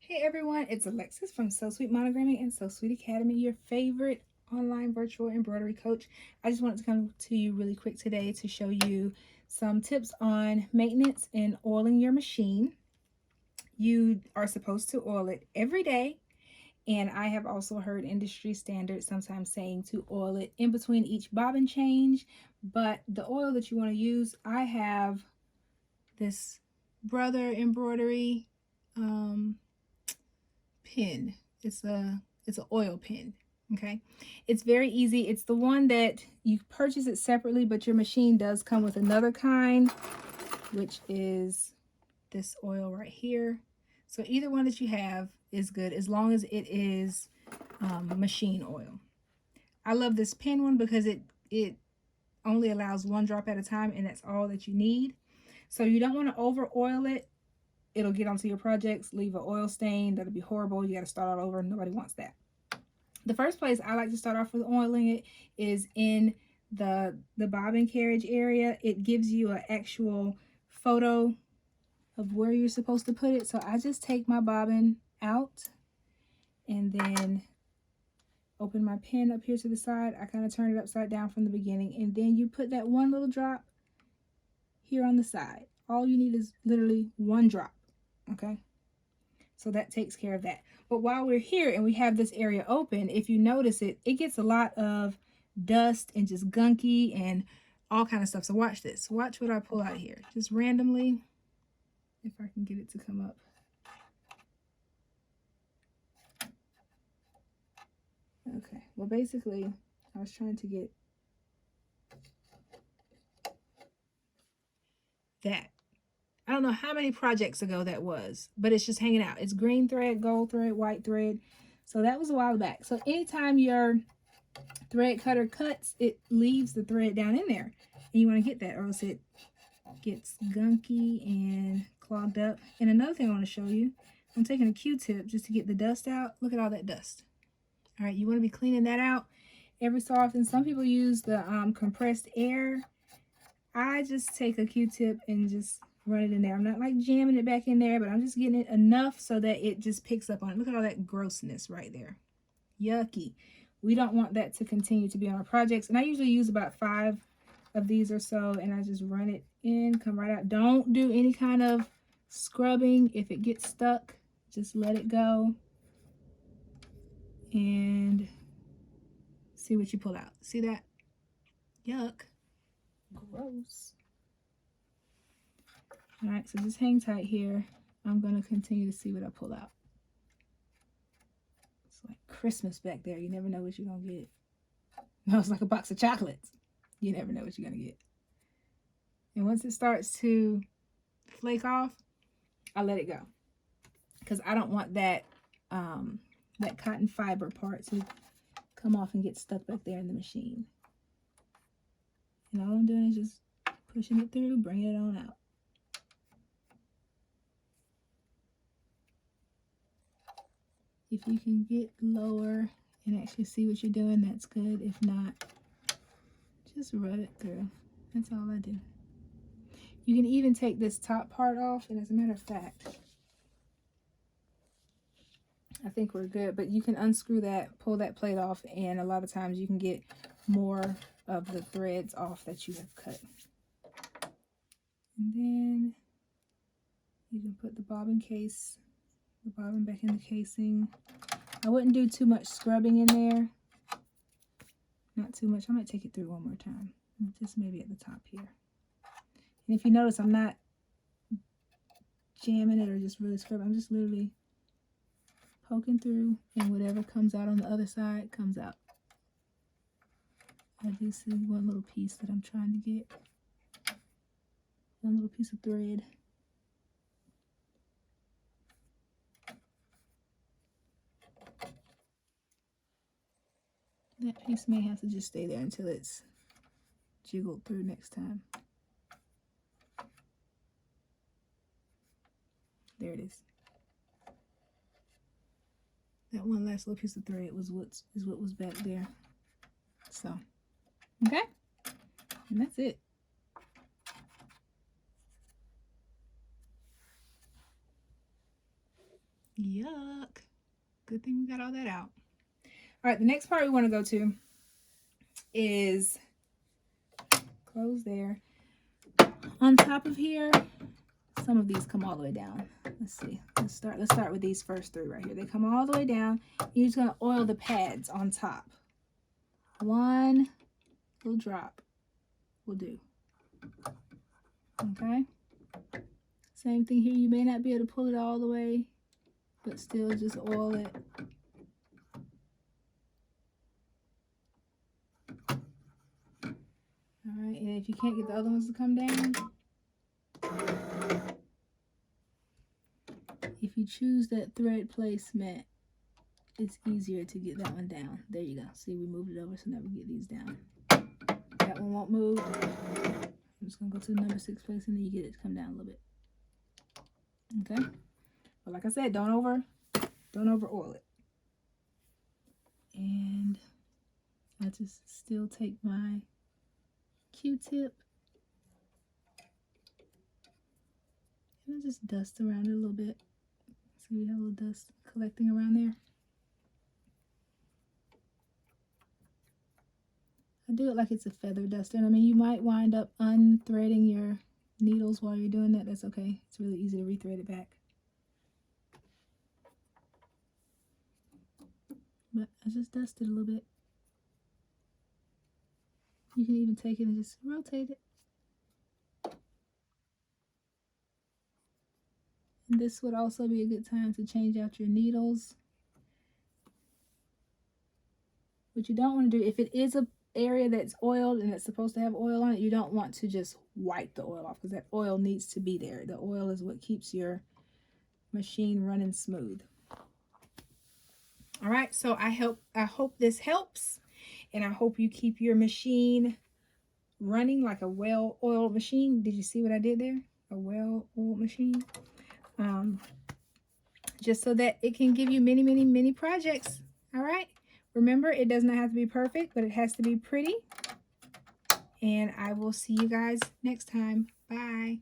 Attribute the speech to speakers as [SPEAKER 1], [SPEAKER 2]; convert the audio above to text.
[SPEAKER 1] Hey everyone, it's Alexis from So Sweet Monogramming and So Sweet Academy, your favorite online virtual embroidery coach. I just wanted to come to you really quick today to show you some tips on maintenance and oiling your machine. You are supposed to oil it every day, and I have also heard industry standards sometimes saying to oil it in between each bobbin change. But the oil that you want to use, I have this Brother embroidery um, pin. It's an oil pin. Okay, it's very easy. It's the one that you purchase it separately, but your machine does come with another kind, which is this oil right here. So either one that you have is good as long as it is machine oil. I love this pin one because it only allows one drop at a time, and that's all that you need. So you don't want to over oil it. It'll get onto your projects, leave an oil stain. That'll be horrible. You got to start all over. Nobody wants that. The first place I like to start off with oiling it is in the bobbin carriage area. It gives you an actual photo of where you're supposed to put it. So I just take my bobbin out and then open my pin up here to the side. I kind of turn it upside down from the beginning, and then you put that one little drop here on the side. All you need is literally one drop. Okay, so that takes care of that. But while we're here and we have this area open, if you notice it gets a lot of dust and just gunky and all kind of stuff. So watch this. Watch what I pull out here. Just randomly, if I can get it to come up. Okay, well basically I was trying to get that. I don't know how many projects ago that was, but it's just hanging out. It's green thread, gold thread, white thread. So that was a while back. So anytime your thread cutter cuts, it leaves the thread down in there. And you want to get that, or else it gets gunky and clogged up. And another thing I want to show you, I'm taking a Q-tip just to get the dust out. Look at all that dust. All right, you want to be cleaning that out every so often. Some people use the compressed air. I just take a Q-tip and just run it in there. I'm not like jamming it back in there, but I'm just getting it enough so that it just picks up on it. Look at all that grossness right there. Yucky. We don't want that to continue to be on our projects. And I usually use about 5 of these or so, and I just run it in, come right out. Don't do any kind of scrubbing. If it gets stuck, just let it go and see what you pull out. See that? Yuck. Gross. All right, so just hang tight here. I'm going to continue to see what I pull out. It's like Christmas back there. You never know what you're going to get. No, it's like a box of chocolates. You never know what you're going to get. And once it starts to flake off, I let it go. Because I don't want that, that cotton fiber part to come off and get stuck back there in the machine. And all I'm doing is just pushing it through, bringing it on out. If you can get lower and actually see what you're doing, that's good. If not, just run it through. That's all I do. You can even take this top part off, and as a matter of fact, I think we're good, but you can unscrew that, pull that plate off, and a lot of times you can get more of the threads off that you have cut. And then you can put the bobbin back in the casing. I wouldn't do too much scrubbing in there. Not too much. I might take it through one more time. Just maybe at the top here. And if you notice, I'm not jamming it or just really scrubbing. I'm just literally poking through, and whatever comes out on the other side comes out. I do see one little piece that I'm trying to get. One little piece of thread. That piece may have to just stay there until it's jiggled through next time. There it is. That one last little piece of thread was what was back there. So, okay, and that's it. Yuck. Good thing we got all that out. All right, the next part we want to go to is, close there. On top of here, some of these come all the way down. Let's see. Let's start with these first three right here. They come all the way down. You're just gonna oil the pads on top. One little drop will do. Okay. Same thing here. You may not be able to pull it all the way, but still just oil it. All right, and if you can't get the other ones to come down, if you choose that thread placement, it's easier to get that one down. There you go. See, we moved it over, so now we get these down. That one won't move. I'm just gonna go to the number 6 place, and then you get it to come down a little bit. Okay. But like I said, don't over oil it. And I just still take my Q-tip and I just dust around it a little bit. See, we have a little dust collecting around there. I do it like it's a feather duster. And I mean, you might wind up unthreading your needles while you're doing that. That's okay. It's really easy to rethread it back. But I just dusted a little bit. You can even take it and just rotate it. And this would also be a good time to change out your needles. What you don't want to do, if it is an area that's oiled and it's supposed to have oil on it, you don't want to just wipe the oil off, because that oil needs to be there. The oil is what keeps your machine running smooth. All right, so I hope this helps, and I hope you keep your machine running like a well-oiled machine. Did you see what I did there? A well-oiled machine. Just so that it can give you many, many, many projects. All right. Remember, it does not have to be perfect, but it has to be pretty. And I will see you guys next time. Bye.